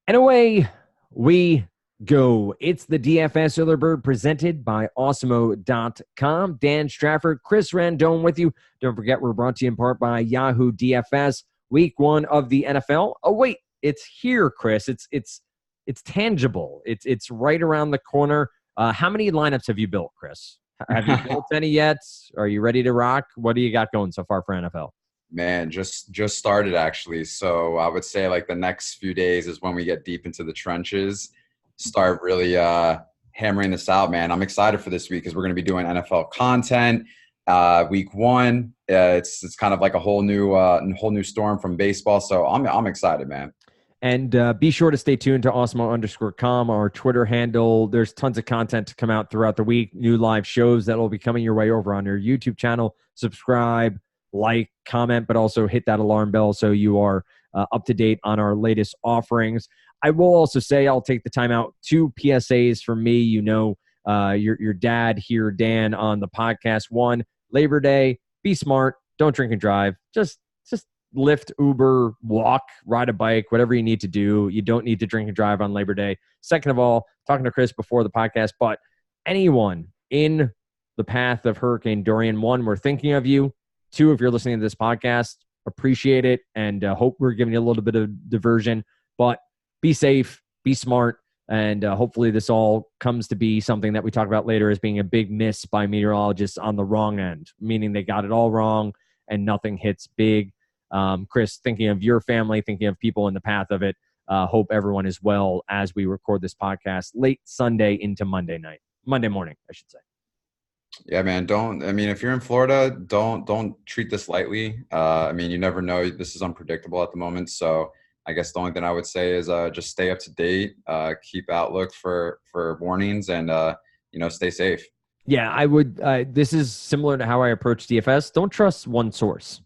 And away we go. It's the DFS Early Bird presented by Awesemo.com. Dan Strafford, Chris Randone with you. Don't forget, we're brought to you in part by Yahoo DFS. Week 1 of the NFL. Oh, wait, it's here, Chris. It's tangible. It's right around the corner. How many lineups have you built, Chris? Have you built any yet? Are you ready to rock? What do you got going so far for NFL? Man, just started actually. So I would say like the next few days is when we get deep into the trenches, start really hammering this out, man. I'm excited for this week because we're going to be doing NFL content. Week 1, it's kind of like a whole new storm from baseball. So I'm excited, man. And be sure to stay tuned to Awesemo_com, our Twitter handle. There's tons of content to come out throughout the week. New live shows that will be coming your way over on your YouTube channel. Subscribe, like, comment, but also hit that alarm bell so you are up to date on our latest offerings. I will also say I'll take the time out. 2 PSAs from me. You know, your dad here, Dan, on the podcast. 1, Labor Day. Be smart. Don't drink and drive. Just Lyft, Uber, walk, ride a bike, whatever you need to do. You don't need to drink and drive on Labor Day. Second of all, talking to Chris before the podcast, but anyone in the path of Hurricane Dorian, 1, we're thinking of you. 2, if you're listening to this podcast, appreciate it and hope we're giving you a little bit of diversion. But be safe, be smart, and hopefully this all comes to be something that we talk about later as being a big miss by meteorologists on the wrong end, meaning they got it all wrong and nothing hits big. Chris, thinking of your family, thinking of people in the path of it, hope everyone is well as we record this podcast late Sunday into Monday morning, I should say. Yeah, man. If you're in Florida, don't treat this lightly. You never know. This is unpredictable at the moment. So I guess the only thing I would say is just stay up to date, keep outlook for warnings, and stay safe. Yeah, I would. This is similar to how I approach DFS. Don't trust one source.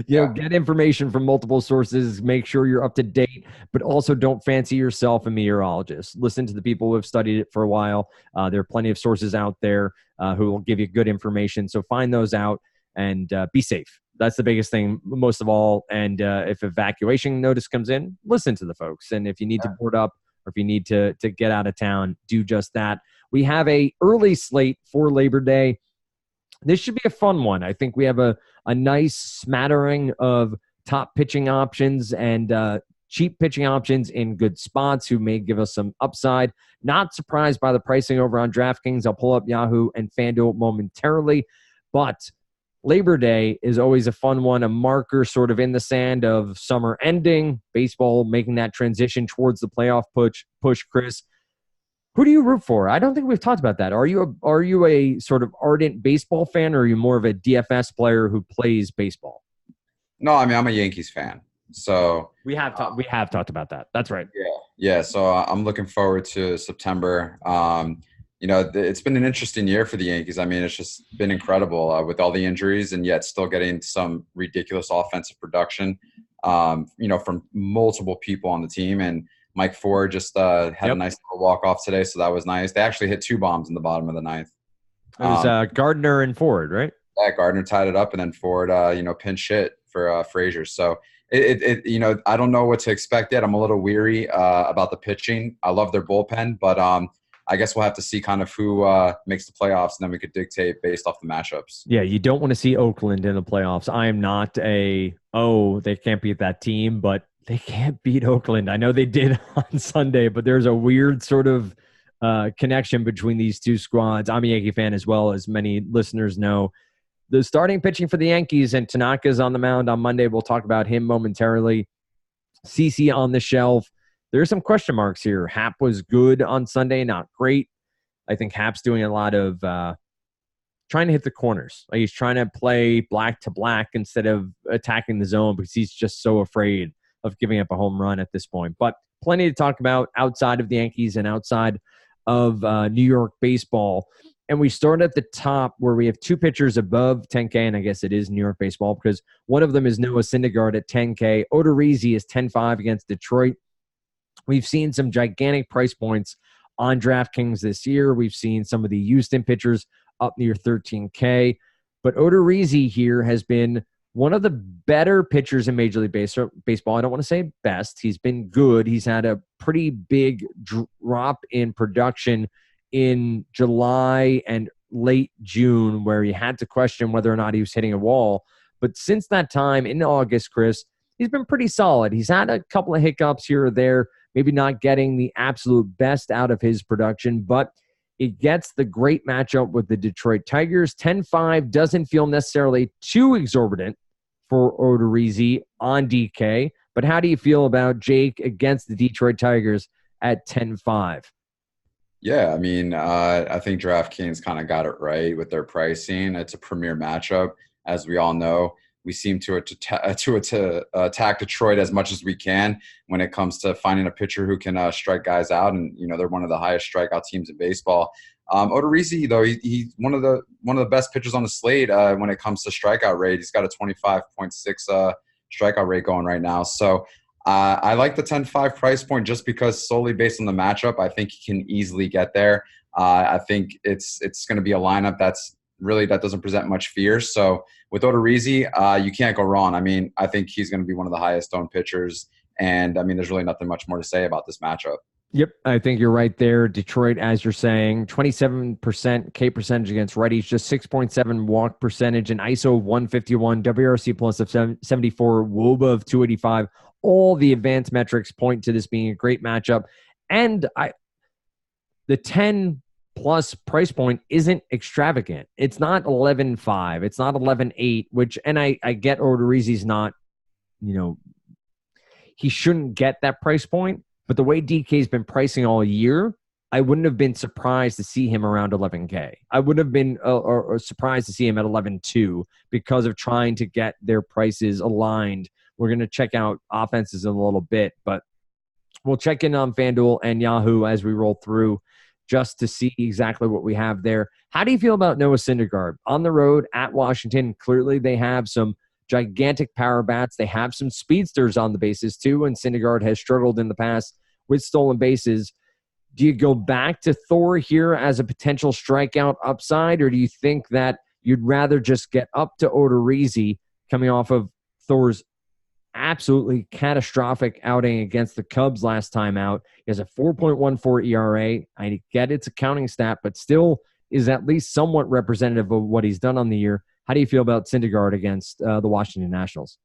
Get information from multiple sources, make sure you're up to date, but also don't fancy yourself a meteorologist. Listen to the people who have studied it for a while. There are plenty of sources out there who will give you good information. So find those out and be safe. That's the biggest thing, most of all. And if evacuation notice comes in, listen to the folks. And if you need to board up or if you need to get out of town, do just that. We have a early slate for Labor Day. This should be a fun one. I think we have a nice smattering of top pitching options and cheap pitching options in good spots who may give us some upside. Not surprised by the pricing over on DraftKings. I'll pull up Yahoo and FanDuel momentarily. But Labor Day is always a fun one, a marker sort of in the sand of summer ending, baseball making that transition towards the playoff push, Chris. Who do you root for? I don't think we've talked about that. Are you a sort of ardent baseball fan, or are you more of a DFS player who plays baseball? No, I'm a Yankees fan. So we have talked about that. That's right. Yeah. So I'm looking forward to September. It's been an interesting year for the Yankees. It's just been incredible with all the injuries, and yet still getting some ridiculous offensive production. From multiple people on the team. And Mike Ford just had a nice little walk-off today, so that was nice. They actually hit 2 bombs in the bottom of the 9th. It was Gardner and Ford, right? Yeah, Gardner tied it up, and then Ford, pinch hit for Frazier. So, I don't know what to expect yet. I'm a little weary about the pitching. I love their bullpen, but I guess we'll have to see kind of who makes the playoffs, and then we could dictate based off the matchups. Yeah, you don't want to see Oakland in the playoffs. I am not they can't beat that team, but they can't beat Oakland. I know they did on Sunday, but there's a weird sort of connection between these two squads. I'm a Yankee fan as well, as many listeners know. The starting pitching for the Yankees, and Tanaka's on the mound on Monday. We'll talk about him momentarily. CeCe on the shelf. There's some question marks here. Happ was good on Sunday, not great. I think Happ's doing a lot of trying to hit the corners. Like he's trying to play black to black instead of attacking the zone because he's just so afraid of giving up a home run at this point. But plenty to talk about outside of the Yankees and outside of New York baseball. And we start at the top where we have 2 pitchers above 10K, and I guess it is New York baseball because one of them is Noah Syndergaard at 10K. Odorizzi is 10.5 against Detroit. We've seen some gigantic price points on DraftKings this year. We've seen some of the Houston pitchers up near 13K. But Odorizzi here has been one of the better pitchers in Major League Baseball. I don't want to say best. He's been good. He's had a pretty big drop in production in July and late June, where he had to question whether or not he was hitting a wall. But since that time in August, Chris, he's been pretty solid. He's had a couple of hiccups here or there, maybe not getting the absolute best out of his production, but it gets the great matchup with the Detroit Tigers. 10-5 doesn't feel necessarily too exorbitant for Odorizzi on DK. But how do you feel about Jake against the Detroit Tigers at 10-5? Yeah, I mean, I think DraftKings kind of got it right with their pricing. It's a premier matchup, as we all know. We seem to attack Detroit as much as we can when it comes to finding a pitcher who can strike guys out, and they're one of the highest strikeout teams in baseball. Odorizzi, though, he's one of the best pitchers on the slate when it comes to strikeout rate. He's got a 25.6 strikeout rate going right now. So I like the 10-5 price point just because solely based on the matchup, I think he can easily get there. I think it's going to be a lineup that doesn't present much fear. So with Odorizzi, you can't go wrong. I mean, I think he's going to be one of the highest owned pitchers. And I mean, there's really nothing much more to say about this matchup. Yep, I think you're right there. Detroit, as you're saying, 27% K percentage against righties, just 6.7 walk percentage, an ISO of 151, WRC plus of 74, WOBA of 285. All the advanced metrics point to this being a great matchup. And the 10-plus price point isn't extravagant. It's not 11.5. It's not 11.8, and I get Odorizzi's not, he shouldn't get that price point. But the way DK's been pricing all year, I wouldn't have been surprised to see him around 11K. I would have been surprised to see him at 11.2 because of trying to get their prices aligned. We're going to check out offenses in a little bit, but we'll check in on FanDuel and Yahoo as we roll through just to see exactly what we have there. How do you feel about Noah Syndergaard? On the road at Washington, clearly they have some gigantic power bats. They have some speedsters on the bases too, and Syndergaard has struggled in the past with stolen bases. Do you go back to Thor here as a potential strikeout upside, or do you think that you'd rather just get up to Odorizzi coming off of Thor's absolutely catastrophic outing against the Cubs last time out? He has a 4.14 ERA. I get it's a counting stat, but still is at least somewhat representative of what he's done on the year. How do you feel about Syndergaard against the Washington Nationals?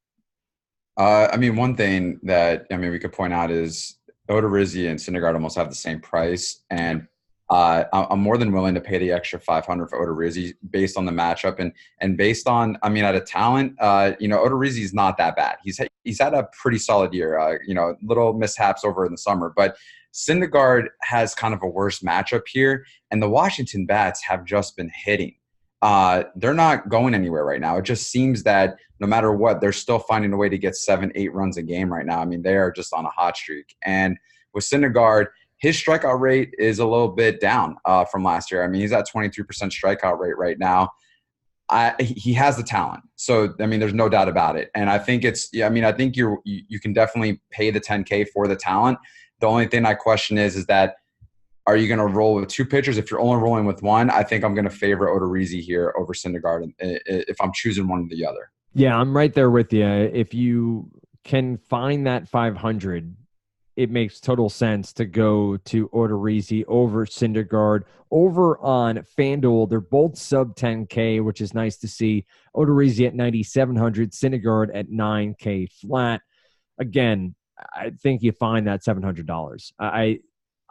I mean, one thing that we could point out is Odorizzi and Syndergaard almost have the same price, and I'm more than willing to pay the extra $500 for Odorizzi based on the matchup and based on, at a talent, Odorizzi is not that bad. He's had a pretty solid year, little mishaps over in the summer, but Syndergaard has kind of a worse matchup here, and the Washington bats have just been hitting. They're not going anywhere right now. It just seems that no matter what, they're still finding a way to get 7-8 runs a game right now. I mean, they are just on a hot streak. And with Syndergaard, his strikeout rate is a little bit down from last year. I mean, he's at 23% strikeout rate right now. He has the talent. So, there's no doubt about it. And I think I think you can definitely pay the $10K for the talent. The only thing I question is that, are you going to roll with two pitchers? If you're only rolling with one, I think I'm going to favor Odorizzi here over Syndergaard if I'm choosing one or the other. Yeah, I'm right there with you. If you can find that 500, it makes total sense to go to Odorizzi over Syndergaard. Over on FanDuel, they're both sub 10K, which is nice to see. Odorizzi at 9,700, Syndergaard at 9K flat. Again, I think you find that $700.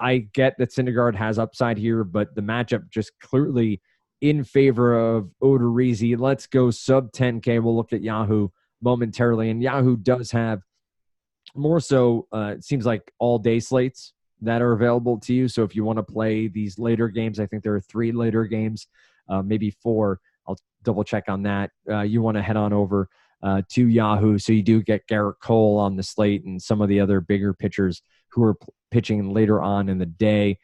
I get that Syndergaard has upside here, but the matchup just clearly in favor of Odorizzi. Let's go sub 10K. We'll look at Yahoo momentarily. And Yahoo does have more so, it seems like all-day slates that are available to you. So if you want to play these later games, I think there are 3 later games, maybe 4. I'll double-check on that. You want to head on over to Yahoo. So you do get Garrett Cole on the slate and some of the other bigger pitchers who are pitching later on in the day.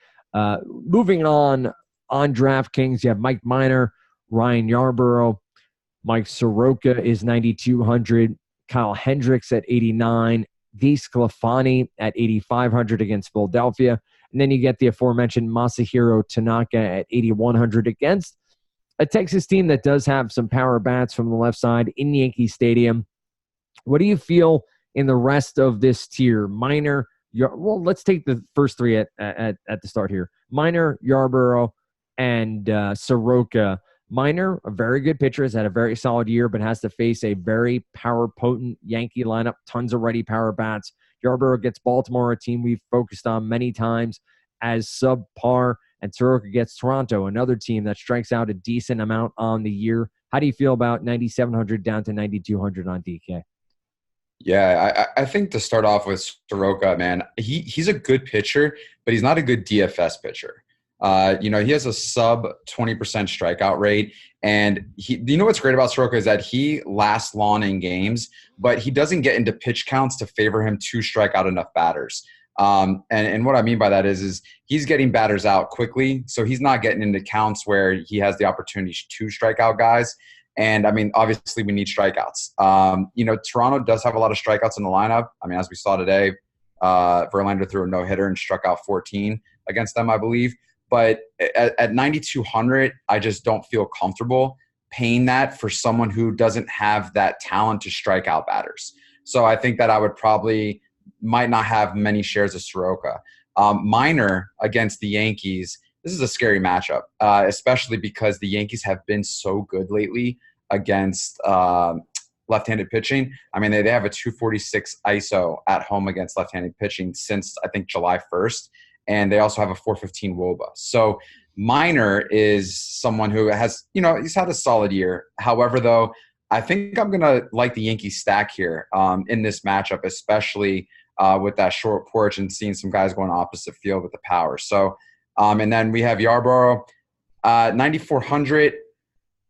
Moving on DraftKings, you have Mike Minor, Ryan Yarbrough, Mike Soroka is 9,200, Kyle Hendricks at 89, DeSclafani at 8,500 against Philadelphia. And then you get the aforementioned Masahiro Tanaka at 8,100 against a Texas team that does have some power bats from the left side in Yankee Stadium. What do you feel in the rest of this tier? Minor, well, let's take the first three at the start here. Minor, Yarborough, and Soroka. Minor, a very good pitcher, has had a very solid year, but has to face a very power-potent Yankee lineup, tons of ready power bats. Yarborough gets Baltimore, a team we've focused on many times, as subpar, and Soroka gets Toronto, another team that strikes out a decent amount on the year. How do you feel about 9,700 down to 9,200 on DK? Yeah, I think to start off with Soroka, man, he's a good pitcher, but he's not a good DFS pitcher. He has a sub 20% strikeout rate. And you know what's great about Soroka is that he lasts long in games, but he doesn't get into pitch counts to favor him to strike out enough batters. And what I mean by that is he's getting batters out quickly. So he's not getting into counts where he has the opportunity to strike out guys. And I mean, obviously we need strikeouts. Toronto does have a lot of strikeouts in the lineup. I mean, as we saw today, Verlander threw a no-hitter and struck out 14 against them, I believe. But at 9,200, I just don't feel comfortable paying that for someone who doesn't have that talent to strike out batters. So I think that I would might not have many shares of Soroka. Minor against the Yankees, this is a scary matchup, especially because the Yankees have been so good lately against left-handed pitching. I mean, they have a 246 ISO at home against left-handed pitching since, I think, July 1st. And they also have a 415 WOBA. So Minor is someone who has, he's had a solid year. However, though, I think I'm going to like the Yankees stack here in this matchup, especially with that short porch and seeing some guys going opposite field with the power. So, and then we have Yarborough, 9,400.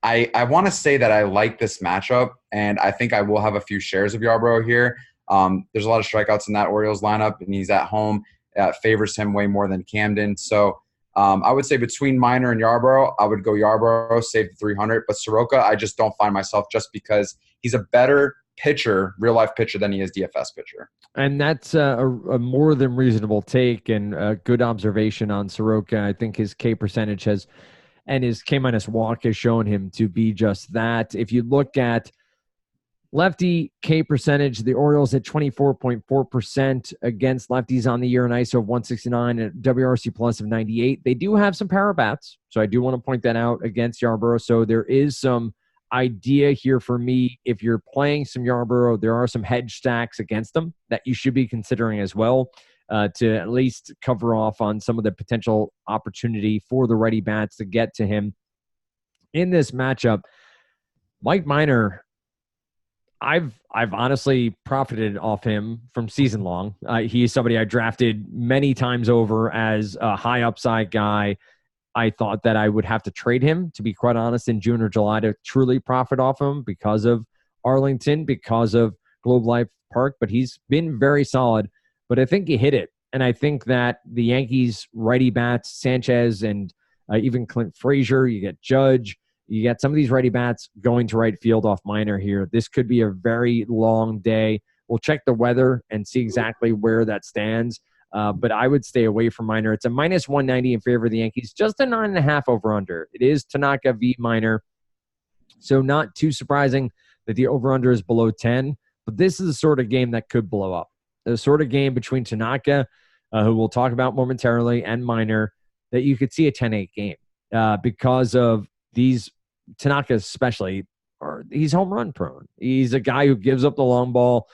I want to say that I like this matchup, and I think I will have a few shares of Yarborough here. There's a lot of strikeouts in that Orioles lineup, and he's at home. Favors him way more than Camden. So I would say between Minor and Yarborough, I would go Yarborough, save the 300. But Soroka, I just don't find myself just because he's a better pitcher, real-life pitcher, than he is DFS pitcher. And that's a more than reasonable take and a good observation on Soroka. I think his K percentage and his K- walk has shown him to be just that. If you look at lefty K percentage, the Orioles at 24.4% against lefties on the year, an ISO of 169 and WRC plus of 98. They do have some power bats, so I do want to point that out against Yarborough. So there is some idea here for me. If you're playing some Yarborough, there are some hedge stacks against them that you should be considering as well to at least cover off on some of the potential opportunity for the ready bats to get to him in this matchup. Mike Minor, I've honestly profited off him from season long. He is somebody I drafted many times over as a high upside guy. I thought that I would have to trade him, to be quite honest, in June or July to truly profit off him because of Arlington, because of Globe Life Park. But he's been very solid. But I think he hit it. And I think that the Yankees righty bats, Sanchez and even Clint Frazier, you get Judge, you get some of these righty bats going to right field off Minor here. This could be a very long day. We'll check the weather and see exactly where that stands. But I would stay away from Minor. It's a minus 190 in favor of the Yankees, just a 9.5 over-under. It is Tanaka v. Minor, so not too surprising that the over-under is below 10. But this is the sort of game that could blow up. The sort of game between Tanaka, who we'll talk about momentarily, and Minor, that you could see a 10-8 game because of these Tanaka especially. He's home run prone. He's a guy who gives up the long ball,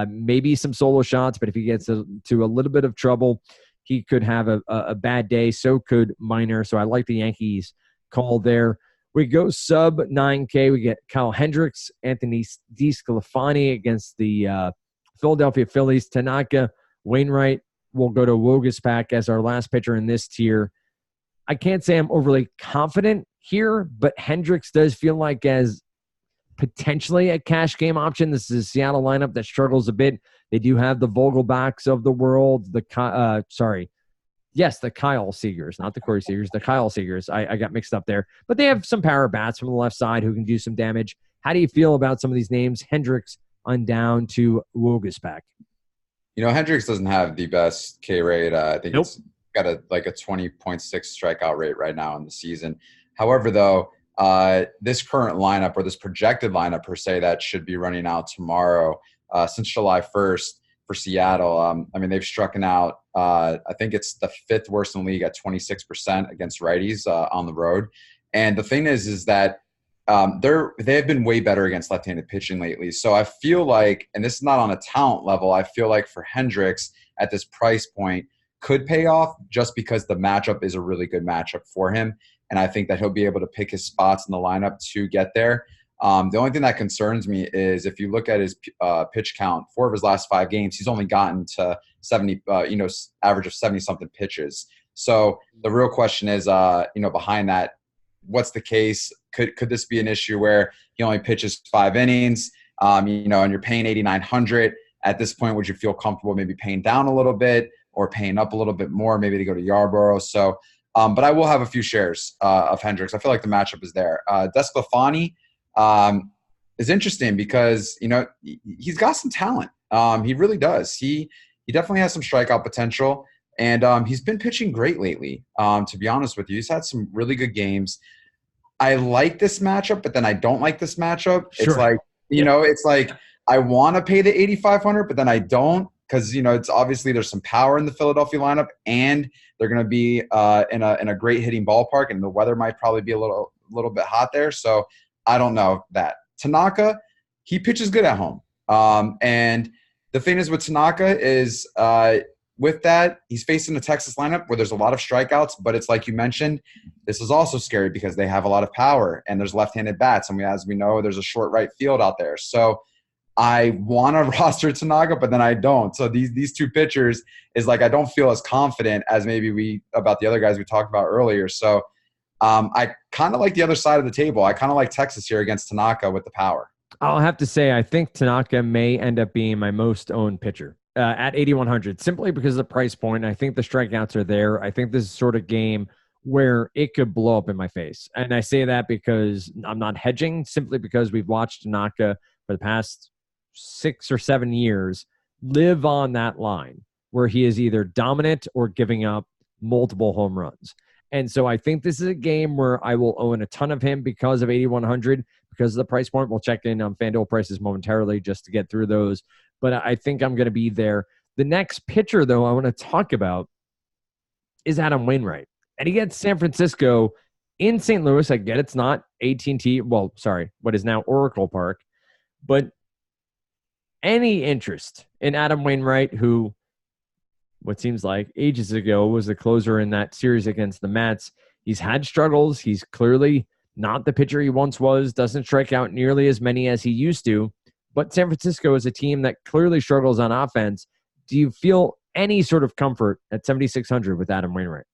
maybe some solo shots, but if he gets to a little bit of trouble, he could have a bad day. So could Minor. So I like the Yankees call there. We go sub 9K. We get Kyle Hendricks, Anthony DeSclafani against the Philadelphia Phillies. Tanaka, Wainwright will go to Wogespak as our last pitcher in this tier. I can't say I'm overly confident here, but Hendricks does feel like as potentially a cash game option. This is a Seattle lineup that struggles a bit. They do have the Vogelbachs of the world. The Kyle Seagers, not the Corey Seagers, the Kyle Seagers. I got mixed up there. But they have some power bats from the left side who can do some damage. How do you feel about some of these names? Hendricks on down to Wogespak. Hendricks doesn't have the best K rate. I think It's got a 20.6 strikeout rate right now in the season. However, though, this current lineup, or this projected lineup per se, that should be running out tomorrow, since July 1st for Seattle. I mean, they've struck out, I think it's the 5th worst in the league at 26% against righties on the road. And the thing is that they have been way better against left-handed pitching lately. So I feel like, and this is not on a talent level, I feel like for Hendricks at this price point could pay off just because the matchup is a really good matchup for him. And I think that he'll be able to pick his spots in the lineup to get there. The only thing that concerns me is if you look at his pitch count, 4 of his last 5 games, he's only gotten to 70, average of 70-something pitches. So the real question is, behind that, what's the case? Could this be an issue where he only pitches 5 innings, and you're paying $8,900? At this point, would you feel comfortable maybe paying down a little bit or paying up a little bit more, maybe to go to Yarborough? So, but I will have a few shares of Hendricks. I feel like the matchup is there. Desclafani is interesting because, he's got some talent. He really does. He definitely has some strikeout potential, and he's been pitching great lately, to be honest with you. He's had some really good games. I like this matchup, but then I don't like this matchup. Sure. It's like, it's like I want to pay the $8,500, but then I don't, because, it's obviously there's some power in the Philadelphia lineup, and they're going to be in a great hitting ballpark, and the weather might probably be a little bit hot there. So I don't know that. Tanaka, he pitches good at home. And the thing is with Tanaka is with that, he's facing a Texas lineup where there's a lot of strikeouts, but it's like you mentioned, this is also scary because they have a lot of power and there's left-handed bats. And as we know, there's a short right field out there. So I want to roster Tanaka, but then I don't. So these 2 pitchers is like I don't feel as confident as maybe about the other guys we talked about earlier. So I kind of like the other side of the table. I kind of like Texas here against Tanaka with the power. I'll have to say I think Tanaka may end up being my most owned pitcher at 8,100, simply because of the price point. I think the strikeouts are there. I think this is sort of game where it could blow up in my face. And I say that because I'm not hedging, simply because we've watched Tanaka for the past 6 or 7 years live on that line where he is either dominant or giving up multiple home runs. And so I think this is a game where I will own a ton of him because of 8,100, because of the price point. We'll check in on FanDuel prices momentarily just to get through those. But I think I'm going to be there. The next pitcher, though, I want to talk about is Adam Wainwright. And he gets San Francisco in St. Louis. I get it's not AT&T. Well, sorry, what is now Oracle Park. But any interest in Adam Wainwright, who what seems like ages ago was the closer in that series against the Mets? He's had struggles. He's clearly not the pitcher he once was, doesn't strike out nearly as many as he used to. But San Francisco is a team that clearly struggles on offense. Do you feel any sort of comfort at 7,600 with Adam Wainwright?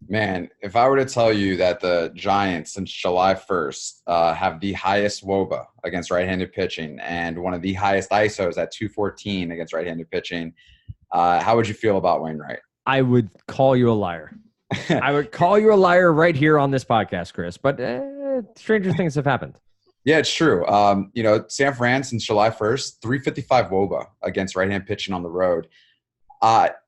Man, if I were to tell you that the Giants since July 1st have the highest WOBA against right-handed pitching and one of the highest ISOs at 214 against right-handed pitching, how would you feel about Wainwright? I would call you a liar. I would call you a liar right here on this podcast, Chris. But stranger things have happened. Yeah, it's true. San Fran since July 1st, 355 WOBA against right-hand pitching on the road.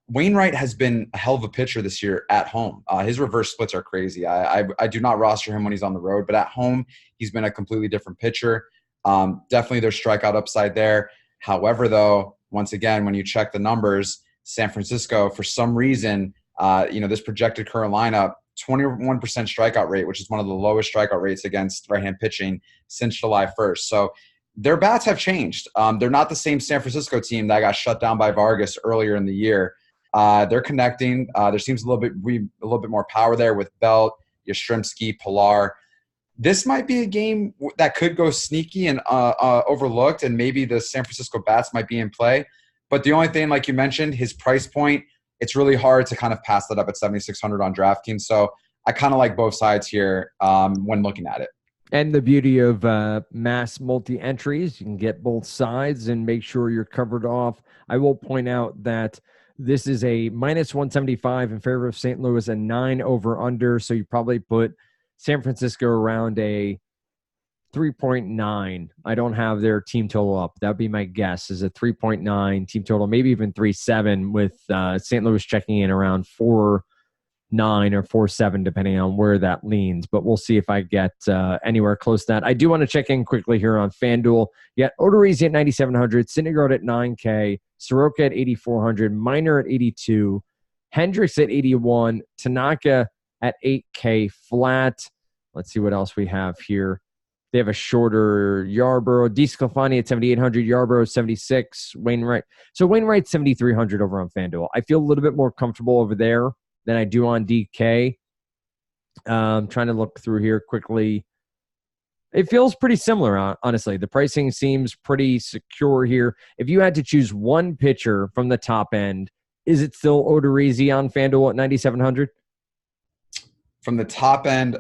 Wainwright has been a hell of a pitcher this year at home. His reverse splits are crazy. I do not roster him when he's on the road, but at home, he's been a completely different pitcher. Definitely there's strikeout upside there. However, though, once again, when you check the numbers, San Francisco, for some reason, this projected current lineup, 21% strikeout rate, which is one of the lowest strikeout rates against right-hand pitching since July 1st. So their bats have changed. They're not the same San Francisco team that got shut down by Vargas earlier in the year. They're connecting. There seems a little bit more power there with Belt, Yastrzemski, Pilar. This might be a game that could go sneaky and overlooked, and maybe the San Francisco bats might be in play. But the only thing, like you mentioned, his price point, it's really hard to kind of pass that up at 7,600 on DraftKings. So I kind of like both sides here when looking at it. And the beauty of mass multi-entries, you can get both sides and make sure you're covered off. I will point out that this is a minus 175 in favor of St. Louis and 9 over under. So you probably put San Francisco around a 3.9. I don't have their team total up. That would be my guess, is a 3.9 team total, maybe even 3.7 with St. Louis checking in around 4 4.9 or 4.7, depending on where that leans. But we'll see if I get anywhere close to that. I do want to check in quickly here on FanDuel. You got Odorizzi at 9,700, Syndergaard at 9K, Soroka at 8,400, Minor at 82, Hendricks at 81, Tanaka at 8K flat. Let's see what else we have here. They have a shorter Yarbrough. DeSclafani at 7,800. Yarbrough 76. Wainwright. So Wainwright's 7,300 over on FanDuel. I feel a little bit more comfortable over there than I do on DK. Trying to look through here quickly. It feels pretty similar, honestly. The pricing seems pretty secure here. If you had to choose one pitcher from the top end, is it still Odorizzi on FanDuel at 9,700? From the top end,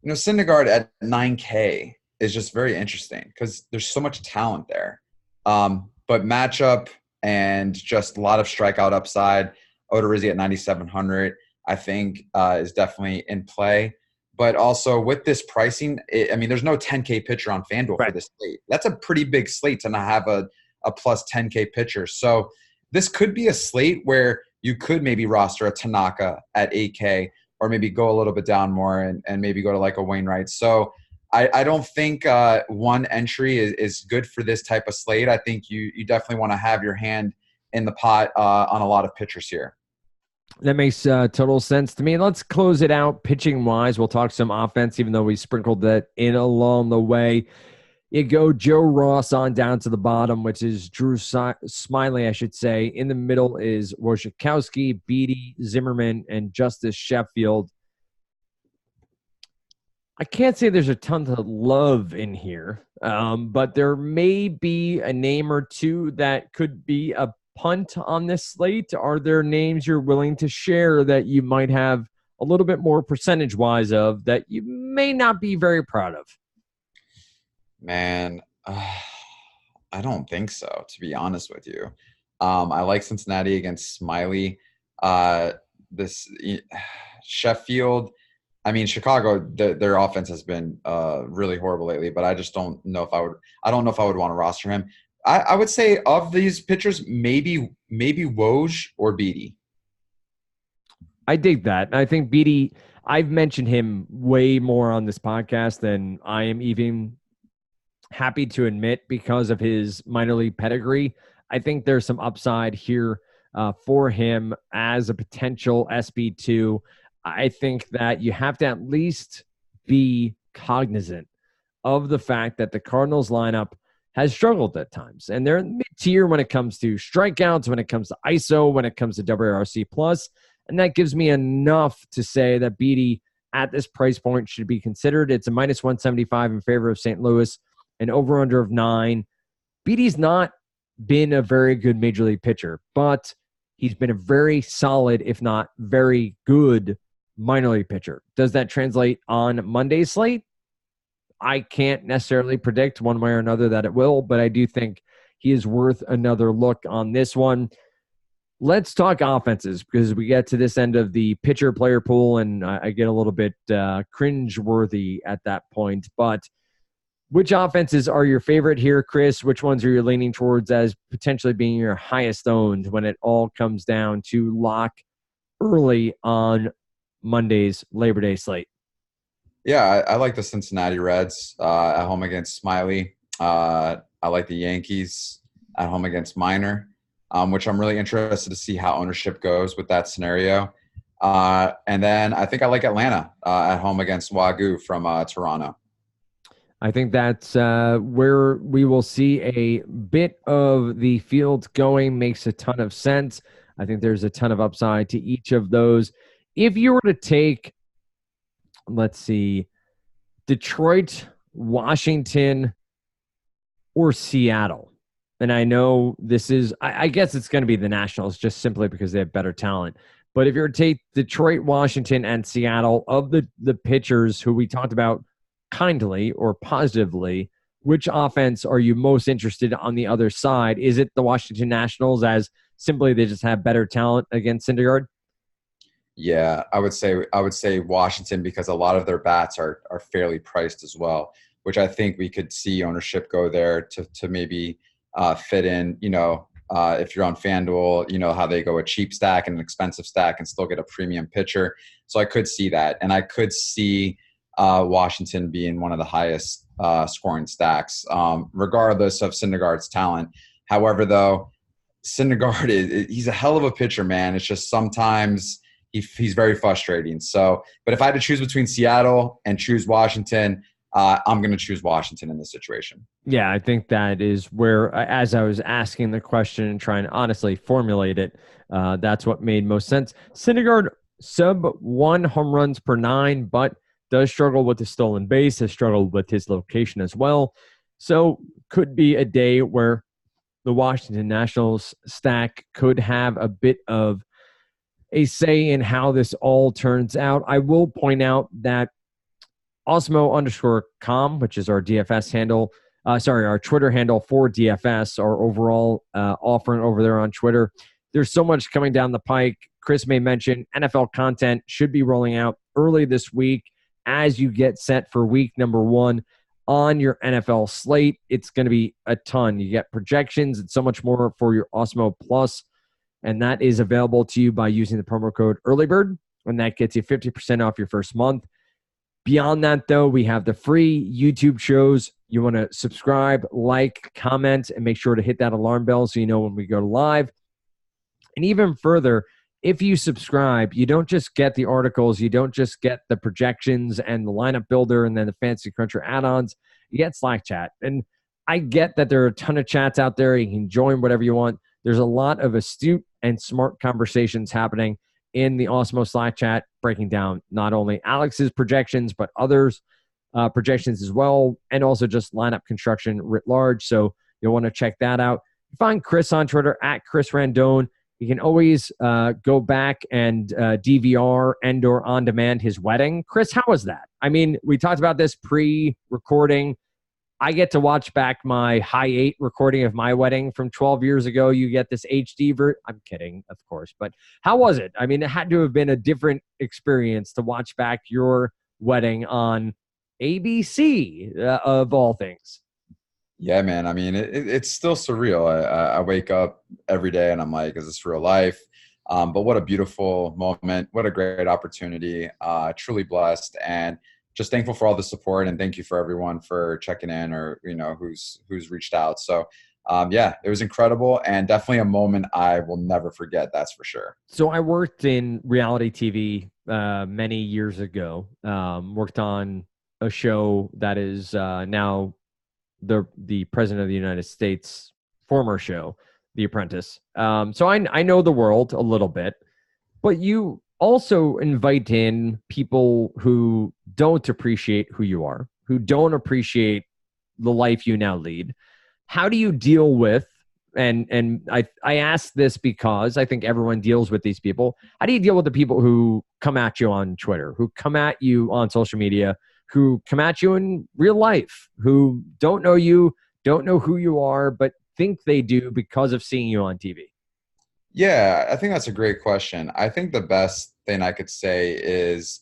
Syndergaard at 9K is just very interesting because there's so much talent there. But matchup and just a lot of strikeout upside. Odorizzi at 9,700, I think, is definitely in play. But also with this pricing, there's no 10K pitcher on FanDuel for this slate. That's a pretty big slate to not have a plus 10K pitcher. So this could be a slate where you could maybe roster a Tanaka at 8K, or maybe go a little bit down more and maybe go to like a Wainwright. So I don't think one entry is good for this type of slate. I think you definitely want to have your hand in the pot on a lot of pitchers here. That makes total sense to me. Let's close it out pitching-wise. We'll talk some offense, even though we sprinkled that in along the way. You go Joe Ross on down to the bottom, which is Drew Smiley, I should say. In the middle is Wojciechowski, Beatty, Zimmerman, and Justice Sheffield. I can't say there's a ton to love in here, but there may be a name or two that could be a punt on this slate. Are there names you're willing to share that you might have a little bit more percentage-wise of that you may not be very proud of? Man, I don't think so, to be honest with you. I like Cincinnati against Smiley. This Sheffield, Chicago, their offense has been really horrible lately, but I just don't know if I would want to roster him. I would say of these pitchers, maybe Woj or Beatty. I dig that. I think Beatty, I've mentioned him way more on this podcast than I am even happy to admit because of his minor league pedigree. I think there's some upside here for him as a potential SB2. I think that you have to at least be cognizant of the fact that the Cardinals lineup has struggled at times. And they're mid-tier when it comes to strikeouts, when it comes to ISO, when it comes to WRC+. And that gives me enough to say that Beatty at this price point should be considered. It's a minus 175 in favor of St. Louis. An over-under of 9. Beatty's not been a very good major league pitcher, but he's been a very solid, if not very good, minor league pitcher. Does that translate on Monday's slate? I can't necessarily predict one way or another that it will, but I do think he is worth another look on this one. Let's talk offenses because we get to this end of the pitcher-player pool, and I get a little bit cringe-worthy at that point, but which offenses are your favorite here, Chris? Which ones are you leaning towards as potentially being your highest owned when it all comes down to lock early on Monday's Labor Day slate? Yeah, I like the Cincinnati Reds at home against Smiley. I like the Yankees at home against Minor, which I'm really interested to see how ownership goes with that scenario. And then I think I like Atlanta at home against Wagyu from Toronto. I think that's where we will see a bit of the field going. Makes a ton of sense. I think there's a ton of upside to each of those. If you were to take, let's see, Detroit, Washington, or Seattle, and I know this is, I guess it's going to be the Nationals just simply because they have better talent. But if you were to take Detroit, Washington, and Seattle, of the pitchers who we talked about kindly or positively, which offense are you most interested on the other side? Is it the Washington Nationals as simply they just have better talent against Syndergaard? Yeah, I would say Washington because a lot of their bats are fairly priced as well, which I think we could see ownership go there to maybe fit in, If you're on FanDuel, you know how they go a cheap stack and an expensive stack and still get a premium pitcher. So I could see that. And I could see Washington being one of the highest scoring stacks, regardless of Syndergaard's talent. However, though, Syndergaard he's a hell of a pitcher, man. It's just sometimes he's very frustrating. So, but if I had to choose between Seattle and choose Washington, I'm going to choose Washington in this situation. Yeah, I think that is where, as I was asking the question and trying to honestly formulate it, that's what made most sense. Syndergaard, sub 1 home runs per 9, but does struggle with the stolen base, has struggled with his location as well. So could be a day where the Washington Nationals stack could have a bit of a say in how this all turns out. I will point out that Osmo_com, which is our DFS handle, our Twitter handle for DFS, our overall offering over there on Twitter. There's so much coming down the pike. Chris may mention NFL content should be rolling out early this week as you get set for week number 1 on your NFL slate. It's going to be a ton. You get projections and so much more for your Osmo Plus, and that is available to you by using the promo code EARLYBIRD, and that gets you 50% off your first month. Beyond that, though, we have the free YouTube shows. You want to subscribe, like, comment, and make sure to hit that alarm bell so you know when we go live. And even further, if you subscribe, you don't just get the articles, you don't just get the projections and the lineup builder and then the Fantasy Cruncher add-ons, you get Slack chat. And I get that there are a ton of chats out there. You can join whatever you want. There's a lot of astute and smart conversations happening in the Osmo Slack chat, breaking down not only Alex's projections, but others' projections as well, and also just lineup construction writ large. So you'll want to check that out. Find Chris on Twitter at Chris Randone. You can always go back and DVR and or on demand his wedding. Chris, how was that? I mean, we talked about this pre-recording. I get to watch back my high 8 recording of my wedding from 12 years ago. You get this HD version. I'm kidding, of course. But how was it? I mean, it had to have been a different experience to watch back your wedding on ABC, of all things. Yeah, man. I mean, it's still surreal. I wake up every day and I'm like, is this real life? But what a beautiful moment. What a great opportunity. Truly blessed. And just thankful for all the support, and thank you for everyone for checking in or, you know, who's reached out. So, yeah, it was incredible and definitely a moment I will never forget. That's for sure. So I worked in reality TV many years ago, worked on a show that is now the president of the United States former show, The Apprentice. So I know the world a little bit, but you also invite in people who don't appreciate who you are, who don't appreciate the life you now lead. How do you deal with, and I ask this because I think everyone deals with these people. How do you deal with the people who come at you on Twitter, who come at you on social media, who come at you in real life, who don't know you, don't know who you are, but think they do because of seeing you on TV? Yeah, I think that's a great question. I think the best thing I could say is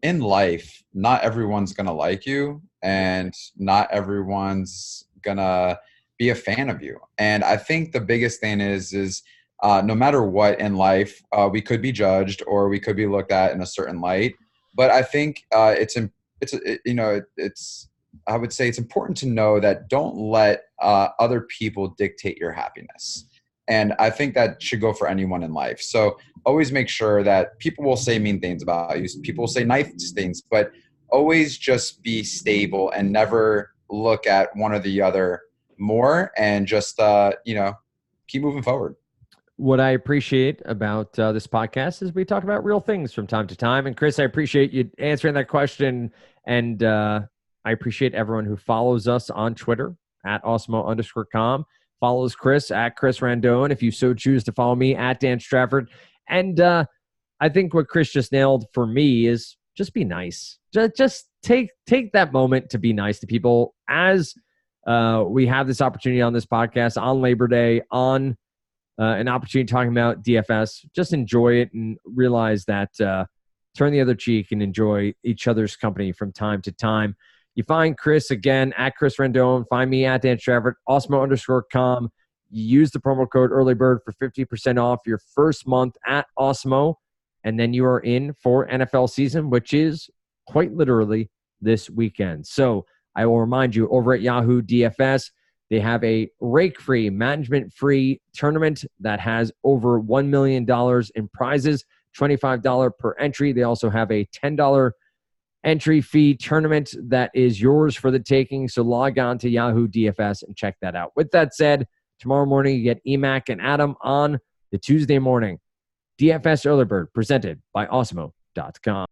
in life, not everyone's going to like you and not everyone's going to be a fan of you. And I think the biggest thing is no matter what in life, we could be judged or we could be looked at in a certain light. But I think I would say it's important to know that don't let other people dictate your happiness. And I think that should go for anyone in life. So always make sure that people will say mean things about you. People will say nice things, but always just be stable and never look at one or the other more and just, keep moving forward. What I appreciate about this podcast is we talk about real things from time to time. And Chris, I appreciate you answering that question. And I appreciate everyone who follows us on Twitter at Osmo_com. Follows Chris at Chris Randone. If you so choose to follow me at Dan Strafford. And I think what Chris just nailed for me is just be nice. Just take that moment to be nice to people as we have this opportunity on this podcast on Labor Day, on an opportunity talking about DFS. Just enjoy it and realize that turn the other cheek and enjoy each other's company from time to time. You find Chris again at Chris Randone. Find me at Dan Strafford, Osmo_com. You use the promo code EARLYBIRD for 50% off your first month at Osmo, and then you are in for NFL season, which is quite literally this weekend. So I will remind you, over at Yahoo DFS, they have a rake-free, management-free tournament that has over $1 million in prizes, $25 per entry. They also have a $10 entry fee tournament that is yours for the taking. So log on to Yahoo DFS and check that out. With that said, tomorrow morning you get EMAC and Adam on the Tuesday morning DFS Early Bird presented by Osmo.com.